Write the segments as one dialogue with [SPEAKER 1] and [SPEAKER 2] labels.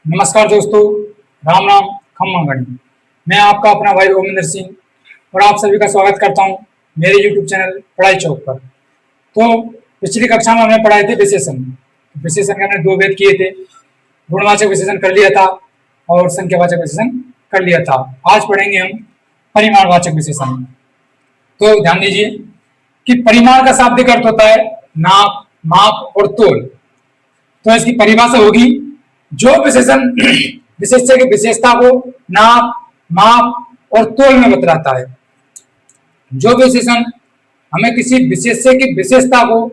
[SPEAKER 1] नमस्कार दोस्तों, राम राम खम्मा गणी। मैं आपका अपना भाई ओमिंदर सिंह और आप सभी का स्वागत करता हूं मेरे YouTube चैनल पढ़ाई चौक पर। तो पिछली कक्षा में हमने पढ़ाए थे विशेषण। विशेषण के हमने दो भेद किए थे, गुणवाचक विशेषण कर लिया था और संख्यावाचक विशेषण कर लिया था। आज पढ़ेंगे हम परिमाणवाचक विशेषण। तो ध्यान दीजिए कि परिमाण का शाब्दिक अर्थ होता है नाप, माप और तोल। तो इसकी परिभाषा होगी जो विशेषण विशेष्य की विशेषता को नाप, माप और तोल में बतलाता है। जो विशेषण हमें किसी विशेष्य की विशेषता को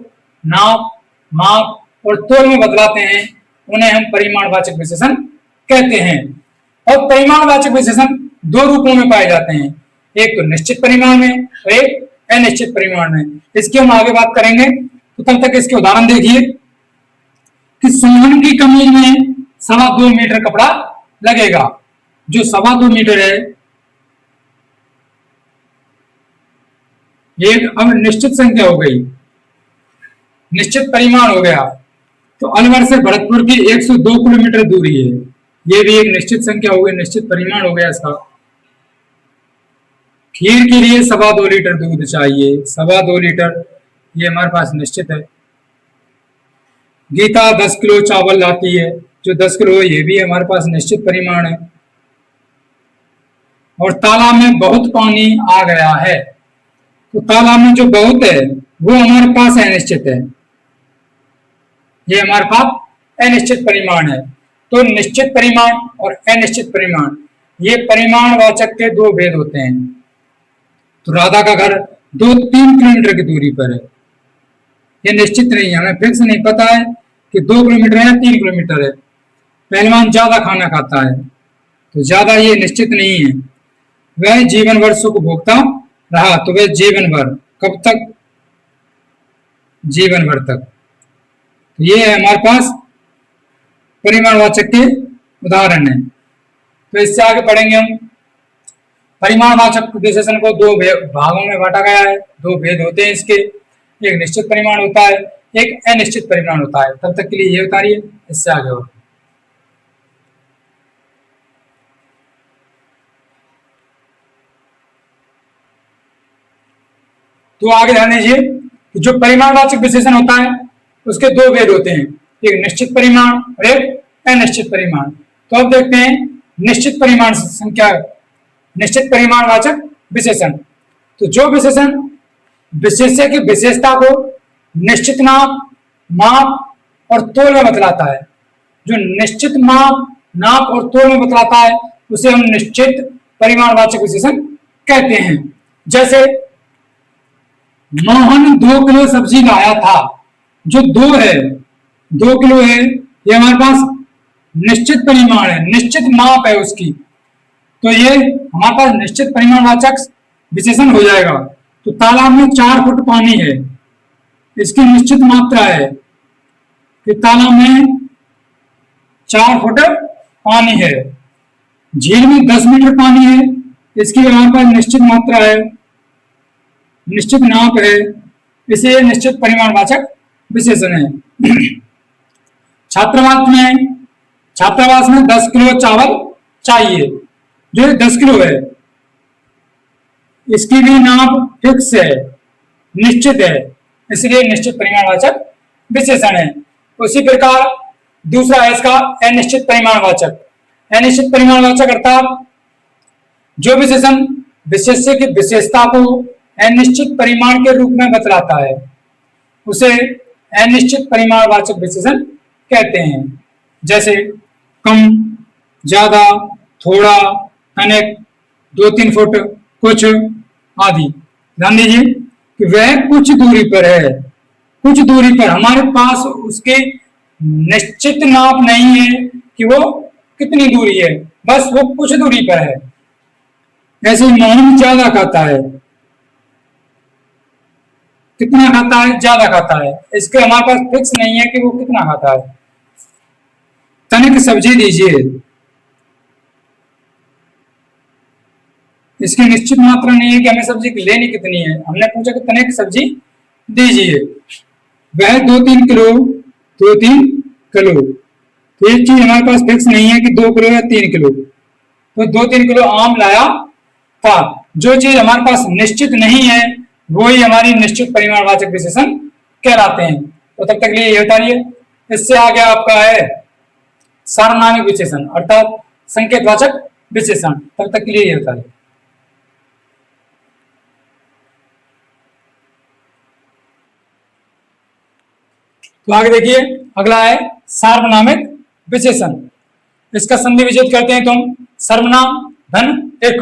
[SPEAKER 1] नाप, माप और तोल में बतलाते हैं उन्हें हम परिमाणवाचक विशेषण कहते हैं। और परिमाणवाचक विशेषण दो रूपों में पाए जाते हैं, एक तो निश्चित परिमाण में और एक अनिश्चित परिमाण में। इसकी हम आगे बात करेंगे। तो तब तक इसके उदाहरण देखिए कि सुमन की कमीज में 2.25 मीटर कपड़ा लगेगा। जो 2.25 मीटर है ये अब निश्चित संख्या हो गई, निश्चित परिमाण हो गया। तो अलवर से भरतपुर की 102 किलोमीटर दूरी है, ये भी एक निश्चित संख्या हो गई, निश्चित परिमाण हो गया इसका। खीर के लिए 2.25 लीटर दूध चाहिए, 2.25 लीटर ये हमारे पास निश्चित है। गीता 10 किलो चावल लाती है, जो 10 किलो ये भी हमारे पास निश्चित परिमाण है। और तालाब में बहुत पानी आ गया है, तो तालाब में जो बहुत है वो हमारे पास अनिश्चित है, ये हमारे पास अनिश्चित परिमाण है। तो निश्चित परिमाण और अनिश्चित परिमाण ये परिमाणवाचक के दो भेद होते हैं। तो राधा का घर 2-3 किलोमीटर की दूरी पर है, ये निश्चित नहीं है, हमें फिक्स नहीं पता है कि 2 किलोमीटर है या 3 किलोमीटर है। पहलवान ज्यादा खाना खाता है, तो ज्यादा ये निश्चित नहीं है। वह जीवन भर सुख भोगता रहा, तो वह जीवन भर कब तक? जीवन भर तक। तो ये है हमारे पास परिमाणवाचक के उदाहरण है। तो इससे आगे पढ़ेंगे हम। परिमाणवाचक विशेषण को दो भागों में बांटा गया है, दो भेद होते हैं इसके, एक निश्चित परिमाण होता है, एक अनिश्चित परिमाण होता है। तब तक के लिए ये उतारिए, इससे आगे और। तो आगे ध्यान दीजिए कि जो परिमाणवाचक विशेषण होता है उसके दो भेद होते हैं, एक निश्चित परिमाण और एक अनिश्चित परिमाण। तो अब देखते हैं निश्चित परिमाण संख्या, निश्चित परिमाणवाचक विशेषण। तो जो विशेषण विशेष्य की विशेषता को निश्चित नाप, माप और तोल में बतलाता है, जो निश्चित माप, नाप और तोल में बतलाता है उसे हम निश्चित परिमाणवाचक विशेषण कहते हैं। जैसे मोहन 2 किलो सब्जी लाया था, जो 2 है, 2 किलो है, ये हमारे पास निश्चित परिमाण है, निश्चित माप है उसकी, तो ये हमारे पास निश्चित परिमाणवाचक विशेषण हो जाएगा। तो तालाब में 4 फुट पानी है, इसकी निश्चित मात्रा है कि तालाब में 4 फुट पानी है। झील में 10 मीटर पानी है, इसकी हमारे पास निश्चित मात्रा है, निश्चित नाप है, इसे निश्चित परिमाणवाचक विशेषण है। छात्रावास में 10 किलो चावल चाहिए, जो 10 किलो है, इसकी भी नाप फिक्स है, निश्चित है, इसलिए निश्चित परिमाणवाचक विशेषण है। उसी प्रकार दूसरा है इसका अनिश्चित परिमाणवाचक। अनिश्चित परिमाणवाचक अर्थात जो विशेषण विशेष्य की विशेषता को अनिश्चित परिमाण के रूप में बतलाता है उसे अनिश्चित परिमाणवाचक विशेषण कहते हैं। जैसे कम, ज्यादा, थोड़ा, अनेक, 2-3 फुट, कुछ आदि। ध्यान दीजिए कि वह कुछ दूरी पर है, कुछ दूरी पर, हमारे पास उसके निश्चित नाप नहीं है कि वो कितनी दूरी है, बस वो कुछ दूरी पर है। ऐसे मोहन ज्यादा खाता है, कितना खाता है? ज्यादा खाता है, इसके हमारे पास फिक्स नहीं है कि वो कितना खाता है। तनिक सब्जी दीजिए, इसकी निश्चित मात्रा नहीं है कि हमें सब्जी लेनी कितनी है, हमने पूछा कि तनिक सब्जी दीजिए। वह 2-3 किलो तो एक चीज हमारे पास फिक्स नहीं है कि 2 किलो या 3 किलो, तो 2-3 किलो आम लाया था। जो चीज हमारे पास निश्चित नहीं है वो ही हमारी निश्चित परिमाणवाचक विशेषण कहलाते हैं। तो तब तक लिए ये बता रही है। इससे आगे आपका है सार्वनामिक विशेषण अर्थात संकेतवाचक विशेषण। तब तक के लिए ये बता रही है। तो आगे देखिए अगला है सार्वनामिक विशेषण। इसका संधि विच्छेद करते हैं तो हम सर्वनाम धन एक।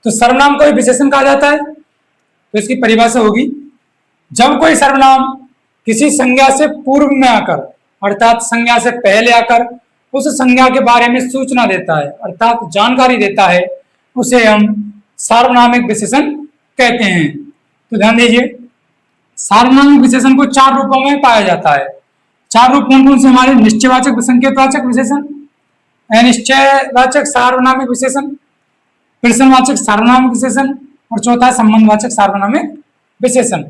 [SPEAKER 1] तो सर्वनाम को ही विशेषण कहा जाता है। तो इसकी परिभाषा होगी, जब कोई सर्वनाम किसी संज्ञा से पूर्व में आकर अर्थात संज्ञा से पहले आकर उस संज्ञा के बारे में सूचना देता है अर्थात जानकारी देता है, उसे हम सार्वनामिक विशेषण कहते हैं। तो ध्यान दीजिए, सार्वनामिक विशेषण को 4 रूपों में पाया जाता है। 4 रूप कौन कौन से हमारे? निश्चयवाचक संकेतवाचक विशेषण, अनिश्चयवाचक सार्वनामिक विशेषण, प्रश्नवाचक सार्वनामिक विशेषण और चौथा संबंधवाचक सार्वनामिक विशेषण।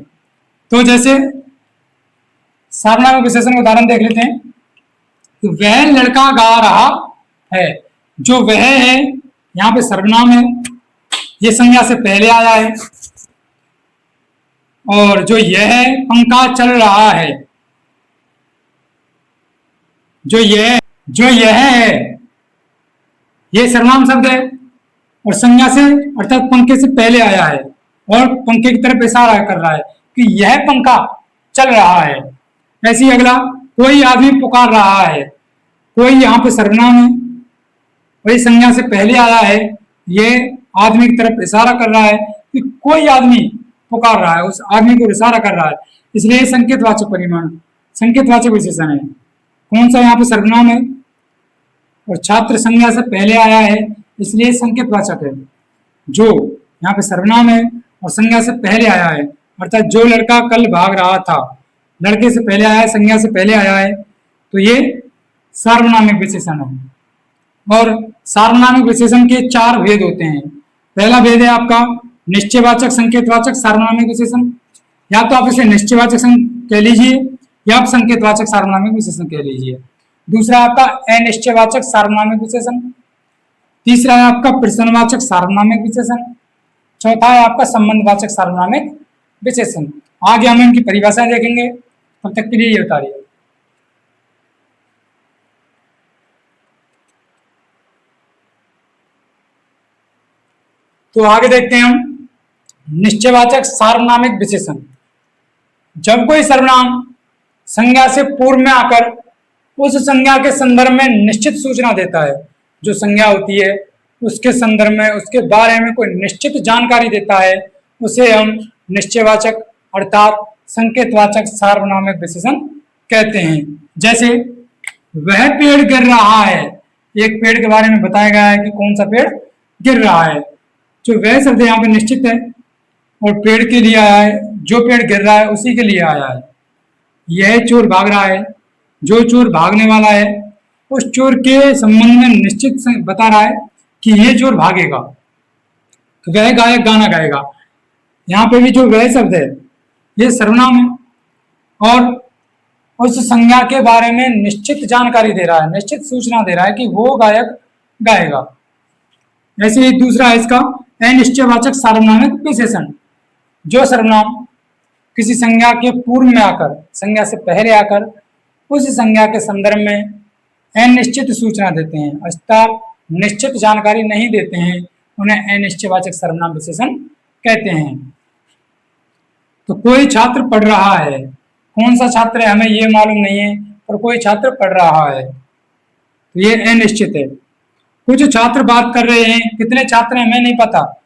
[SPEAKER 1] तो जैसे सार्वनामिक विशेषण का उदाहरण देख लेते हैं। तो वह लड़का गा रहा है, जो वह है यहाँ पे सर्वनाम है, ये संज्ञा से पहले आया है। और जो यह है पंखा चल रहा है, जो यह है ये सर्वनाम शब्द है और संज्ञा से अर्थात पंखे से पहले आया है और पंखे की तरफ इशारा कर रहा है कि यह पंखा चल रहा है। ऐसे ही अगला, कोई आदमी पुकार रहा है, कोई यहाँ पे सर्वनाम है, वही संज्ञा से पहले आया है, ये आदमी की तरफ इशारा कर रहा है कि कोई आदमी पुकार रहा है, उस आदमी को इशारा कर रहा है, इसलिए संकेतवाचक परिमाण संकेतवाचक विशेषण है। कौन सा? यहाँ पे सर्वनाम है और छात्र संज्ञा से पहले आया है, इसलिए संकेतवाचक है। जो यहाँ पे सर्वनाम है और संज्ञा से पहले आया है अर्थात जो लड़का कल भाग रहा था, लड़के से पहले आया है, संज्ञा से पहले आया है, तो ये सार्वनामिक विशेषण है। और सार्वनामिक विशेषण के 4 भेद होते हैं। पहला भेद है आपका निश्चयवाचक संकेतवाचक सार्वनामिक विशेषण, या तो आप इसे निश्चयवाचक कह लीजिए या आप संकेतवाचक सार्वनामिक विशेषण कह लीजिए। दूसरा आपका अनिश्चयवाचक सार्वनामिक विशेषण। तीसरा है आपका प्रश्नवाचक सार्वनामिक विशेषण। चौथा है आपका संबंधवाचक सार्वनामिक विशेषण। आगे हम इनकी परिभाषाएं देखेंगे, तब तक के लिए ये बता रही है। तो आगे देखते हैं हम निश्चयवाचक सार्वनामिक विशेषण। जब कोई सर्वनाम संज्ञा से पूर्व में आकर उस संज्ञा के संदर्भ में निश्चित सूचना देता है, जो संज्ञा होती है उसके संदर्भ में उसके बारे में कोई निश्चित जानकारी देता है, उसे हम निश्चयवाचक अर्थात संकेतवाचक सार्वनामिक विशेषण कहते हैं। जैसे वह पेड़ गिर रहा है, एक पेड़ के बारे में बताया गया है कि कौन सा पेड़ गिर रहा है। जो वह शब्द यहाँ पे निश्चित है और पेड़ के लिए आया है, जो पेड़ गिर रहा है उसी के लिए आया है। यह चोर भाग रहा है, जो चोर भागने वाला है उस चोर के संबंध में निश्चित बता रहा है कि ये चोर भागेगा, तो वह गायक गाना गाएगा। यहाँ पे भी जो वह शब्द है ये सर्वनाम है और उस संज्ञा के बारे में निश्चित जानकारी दे रहा है, निश्चित सूचना दे रहा है कि वो गायक गाएगा। ऐसे ही दूसरा है इसका अनिश्चयवाचक सार्वनामिक विशेषण। जो सर्वनाम किसी संज्ञा के पूर्व में आकर, संज्ञा से पहले आकर उस संज्ञा के संदर्भ में अनिश्चित सूचना देते हैं अर्थात निश्चित जानकारी नहीं देते हैं, उन्हें अनिश्चयवाचक सर्वनाम विशेषण कहते हैं। तो कोई छात्र पढ़ रहा है, कौन सा छात्र है हमें ये मालूम नहीं है, पर कोई छात्र पढ़ रहा है, तो ये अनिश्चित है। कुछ छात्र बात कर रहे हैं, कितने छात्र हैं हमें नहीं पता,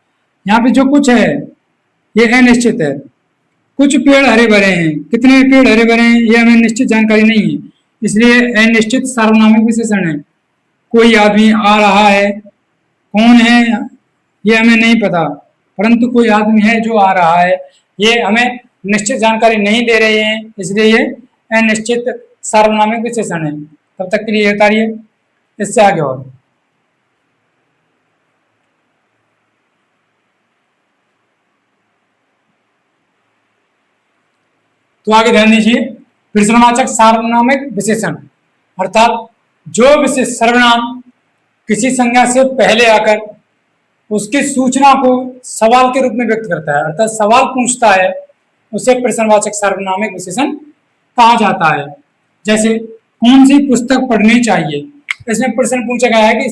[SPEAKER 1] यहाँ पे जो कुछ है ये अनिश्चित है। कुछ पेड़ हरे भरे हैं, कितने पेड़ हरे भरे हैं ये हमें निश्चित जानकारी नहीं है, इसलिए अनिश्चित सार्वनामिक विशेषण है। कोई आदमी आ रहा है, कौन है ये हमें नहीं पता, परंतु कोई आदमी है जो आ रहा है, ये हमें निश्चित जानकारी नहीं दे रहे हैं, इसलिए ये अनिश्चित सार्वनामिक विशेषण है। तब तक के लिए उतारिए, इससे आगे और तो आगे ध्यान दीजिए प्रश्नवाचक सार्वनामिक विशेषण अर्थात जो विशेष सर्वनाम किसी संज्ञा से पहले आकर उसकी सूचना को सवाल के रूप में व्यक्त करता है, अर्थात सवाल पूछता है, उसे प्रश्नवाचक सार्वनामिक विशेषण कहा जाता है। जैसे कौन सी पुस्तक पढ़नी चाहिए, इसमें प्रश्न पूछा गया है कि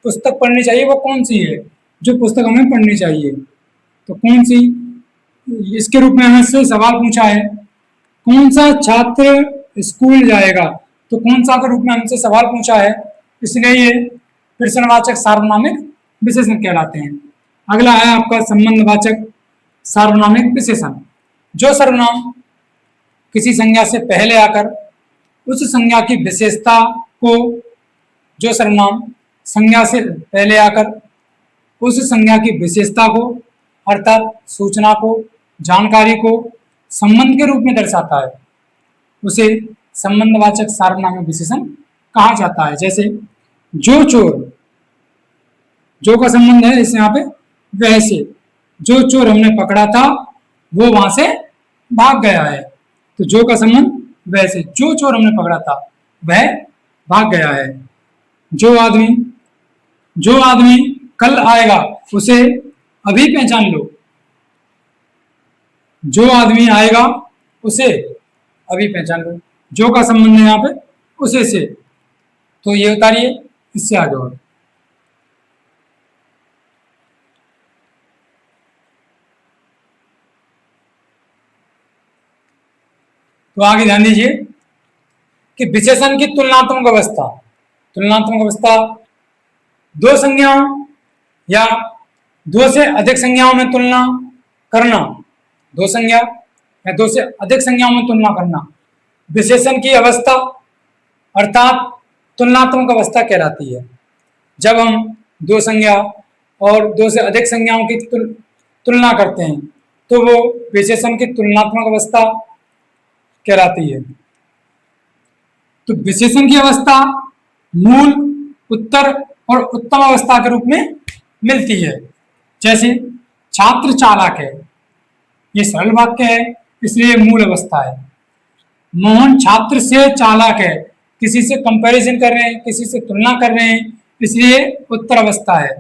[SPEAKER 1] पुस्तक पढ़नी चाहिए वो कौन सी है, जो पुस्तक हमें पढ़नी चाहिए, तो कौन सी, इसके रूप में हमें से सवाल पूछा है। कौन सा छात्र स्कूल जाएगा, तो कौन सा के रूप में हमसे सवाल पूछा है, इसलिए ये प्रश्नवाचक सार्वनामिक विशेषण कहलाते हैं। अगला है आपका संबंधवाचक सार्वनामिक विशेषण। जो सर्वनाम किसी संज्ञा से पहले आकर उस संज्ञा की विशेषता को, जो सर्वनाम संज्ञा से पहले आकर उस संज्ञा की विशेषता को, अर्थात सूचना को, जानकारी को संबंध के रूप में दर्शाता है, उसे संबंधवाचक सार्वनामिक विशेषण कहा जाता है। जैसे जो चोर, जो का संबंध है इस यहाँ पे वह से, जो चोर हमने पकड़ा था वो वहां से भाग गया है, तो जो का संबंध वह से, जो चोर हमने पकड़ा था वह भाग गया है। जो आदमी कल आएगा उसे अभी पहचान लो, जो आदमी आएगा उसे अभी पहचान लो, जो का संबंध है यहाँ पे उसे से, तो ये उतारिए, इससे आगे और तो आगे ध्यान दीजिए कि विशेषण की तुलनात्मक अवस्था। तुलनात्मक अवस्था दो संज्ञाओं या दो से अधिक संज्ञाओं में तुलना करना, दो संज्ञा या दो से अधिक संज्ञाओं में तुलना करना विशेषण की अवस्था अर्थात तुलनात्मक अवस्था कहलाती है। जब हम दो संज्ञा और दो से अधिक संज्ञाओं की तुलना करते हैं तो वो विशेषण की तुलनात्मक अवस्था कहलाती है। तो विशेषण की अवस्था मूल, उत्तर और उत्तम अवस्था के रूप में मिलती है। जैसे छात्र चालाक है, ये सरल वाक्य है इसलिए मूल अवस्था है। मोहन छात्र से चालाक है, किसी से कंपैरिजन कर रहे हैं, किसी से तुलना कर रहे हैं, इसलिए उत्तर अवस्था है।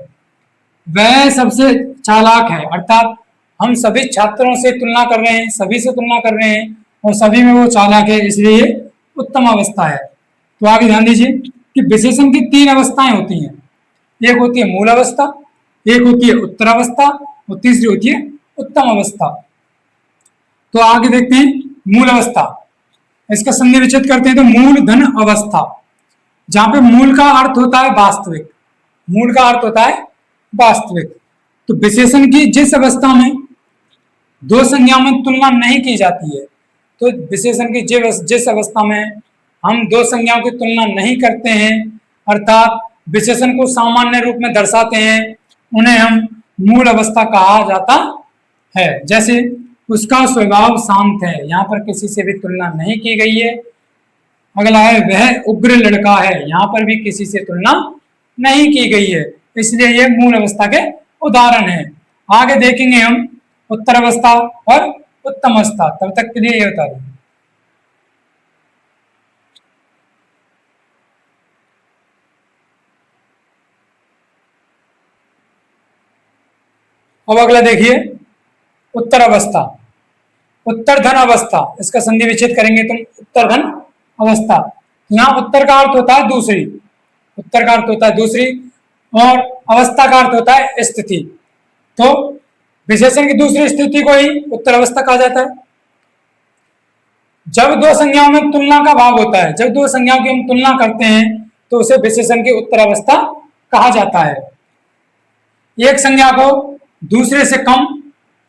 [SPEAKER 1] वह सबसे चालाक है, अर्थात हम सभी छात्रों से तुलना कर रहे हैं, सभी से तुलना कर रहे हैं और सभी में वो चालाक है, इसलिए उत्तम अवस्था है। तो आगे ध्यान दीजिए कि विशेषण की तीन अवस्थाएं होती हैं। एक होती है मूल अवस्था, एक होती है उत्तर अवस्था और तीसरी होती है उत्तम अवस्था। तो आगे देखते हैं मूल अवस्था, इसका संधि विच्छेद करते हैं तो मूल धन अवस्था, जहां पे मूल का अर्थ होता है वास्तविक, मूल का अर्थ होता है वास्तविक। तो विशेषण की जिस अवस्था में दो संज्ञाओं में तुलना नहीं की जाती है, तो विशेषण की जिस अवस्था में हम दो संज्ञाओं की तुलना नहीं करते हैं अर्थात विशेषण को सामान्य रूप में दर्शाते हैं, उन्हें हम मूल अवस्था कहा जाता है। जैसे उसका स्वभाव शांत है, यहाँ पर किसी से भी तुलना नहीं की गई है। अगला है वह उग्र लड़का है, यहाँ पर भी किसी से तुलना नहीं की गई है, इसलिए ये मूल अवस्था के उदाहरण है। आगे देखेंगे हम उत्तर अवस्था और उत्तम अवस्था, तब तक के लिए ये बता दें। अब अगला देखिए उत्तर अवस्था, उत्तर धन अवस्था, इसका संधि विच्छेद करेंगे तुम उत्तर धन अवस्था। यहाँ उत्तर का अर्थ होता है दूसरी, उत्तर का अर्थ होता है दूसरी और अवस्था का अर्थ होता है स्थिति। तो विशेषण की दूसरी स्थिति को ही उत्तर अवस्था कहा जाता है। जब दो संज्ञाओं में तुलना का भाव होता है, जब दो संज्ञाओं की हम तुलना करते हैं तो उसे विशेषण की उत्तर अवस्था कहा जाता है। एक संज्ञा को दूसरे से कम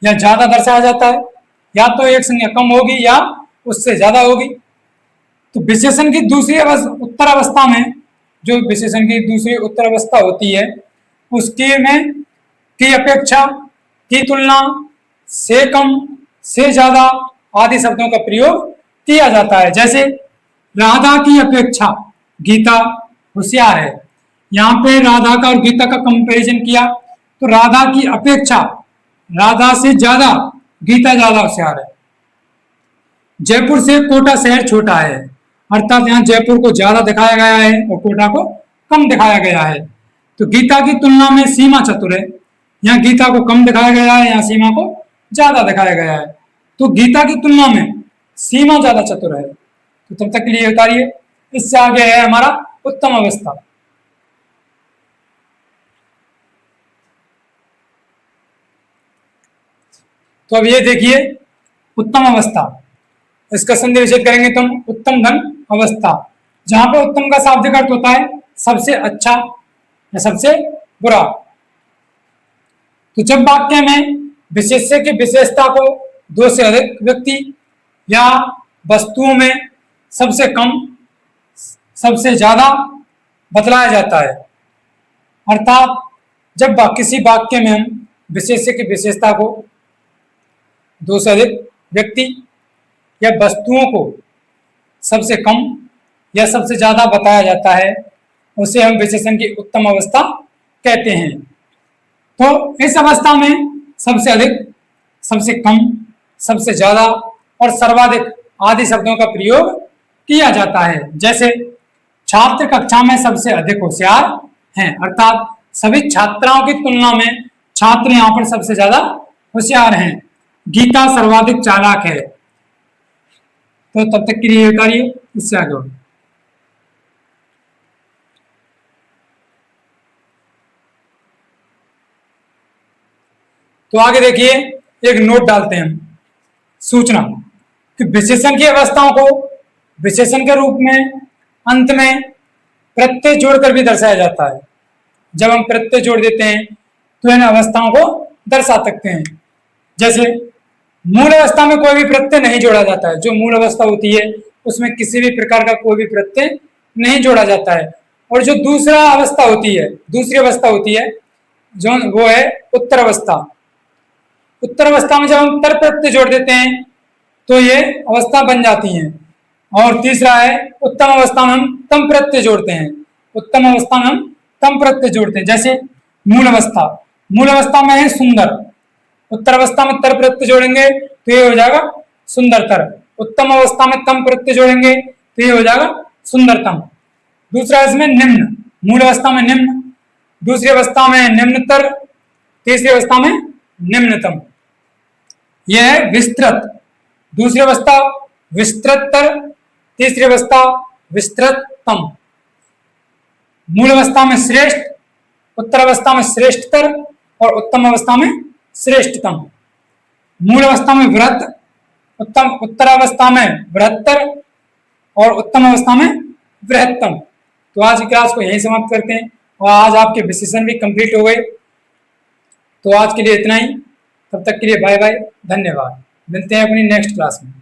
[SPEAKER 1] या ज्यादा दर्शाया जाता है, या तो एक संज्ञा कम होगी या उससे ज्यादा होगी। तो विशेषण की दूसरी उत्तर अवस्था में, जो विशेषण की दूसरी उत्तर अवस्था होती है उसके में की अपेक्षा, की तुलना, से कम, से ज्यादा आदि शब्दों का प्रयोग किया जाता है। जैसे राधा की अपेक्षा गीता होशियार है, यहाँ पे राधा का और गीता का कंपैरिजन किया तो राधा की अपेक्षा, राधा से ज्यादा गीता ज्यादा होशियार है। जयपुर से कोटा शहर छोटा है, अर्थात यहाँ जयपुर को ज्यादा दिखाया गया है और कोटा को कम दिखाया गया है। तो गीता की तुलना में सीमा चतुर है। यहाँ गीता को कम दिखाया गया है, यहाँ सीमा को ज्यादा दिखाया गया है। तो गीता की तुलना में सीमा ज्यादा चतुर है। तो तब तक के लिए उतारिए। इससे आगे है हमारा उत्तम अवस्था। तो अब ये देखिए उत्तम अवस्था, इसका संधि विच्छेद करेंगे तो हम उत्तम धन अवस्था, जहां पे उत्तम का शाब्दिक अर्थ होता है सबसे अच्छा या सबसे बुरा। तो जब वाक्य में विशेष्य की विशेषता को दो से अधिक व्यक्ति या वस्तुओं में सबसे कम सबसे ज्यादा बतलाया जाता है, अर्थात जब किसी वाक्य में हम विशेष्य की विशेषता को दो से अधिक व्यक्ति या वस्तुओं को सबसे कम या सबसे ज्यादा बताया जाता है, उसे हम विशेषण की उत्तम अवस्था कहते हैं। तो इस अवस्था में सबसे अधिक, सबसे कम, सबसे ज्यादा और सर्वाधिक आदि शब्दों का प्रयोग किया जाता है। जैसे छात्र कक्षा में सबसे अधिक होशियार हैं, अर्थात सभी छात्राओं की तुलना में छात्र यहाँ पर सबसे ज्यादा होशियार हैं। गीता सर्वाधिक चालाक है। तो तब तक के लिए उतारिए, इससे आगे बढ़ो। तो आगे देखिए एक नोट डालते हैं हम, सूचना कि विशेषण की अवस्थाओं को विशेषण के रूप में अंत में प्रत्यय जोड़कर भी दर्शाया जाता है। जब हम प्रत्यय जोड़ देते हैं तो इन अवस्थाओं को दर्शा सकते हैं। जैसे मूल अवस्था में कोई भी प्रत्यय नहीं जोड़ा जाता है। जो मूल अवस्था होती है उसमें किसी भी प्रकार का कोई भी प्रत्यय नहीं जोड़ा जाता है। और जो दूसरा अवस्था होती है, दूसरी अवस्था होती है जो वो है उत्तर अवस्था। उत्तर अवस्था में जब हम तर प्रत्यय जोड़ देते हैं तो ये अवस्था बन जाती है। और तीसरा है उत्तम अवस्था में हम तम प्रत्यय जोड़ते हैं। उत्तम अवस्था में हम तम प्रत्यय जोड़ते हैं। जैसे मूल अवस्था, मूल अवस्था में है सुंदर, उत्तर अवस्था में तर प्रत्यय जोड़ेंगे तो ये हो जाएगा सुंदरतर। उत्तम अवस्था में तम प्रत्यय जोड़ेंगे तो ये हो जाएगा सुंदरतम। दूसरा इसमें निम्न, मूल अवस्था में निम्न, दूसरी अवस्था में निम्नतर, तीसरी अवस्था में निम्नतम। यह है विस्तृत, दूसरी अवस्था विस्तृततर, तीसरी अवस्था विस्तृततम। मूल अवस्था में श्रेष्ठ, उत्तर अवस्था में श्रेष्ठतर और उत्तम अवस्था में श्रेष्ठतम। मूल अवस्था में वृहत, उत्तर अवस्था में बृहत्तर और उत्तम अवस्था में बृहत्तम। तो आज की क्लास को यहीं समाप्त करते हैं और आज आपके विशेषण भी कंप्लीट हो गए। तो आज के लिए इतना ही, तब तक के लिए बाय बाय, धन्यवाद। मिलते हैं अपनी नेक्स्ट क्लास में।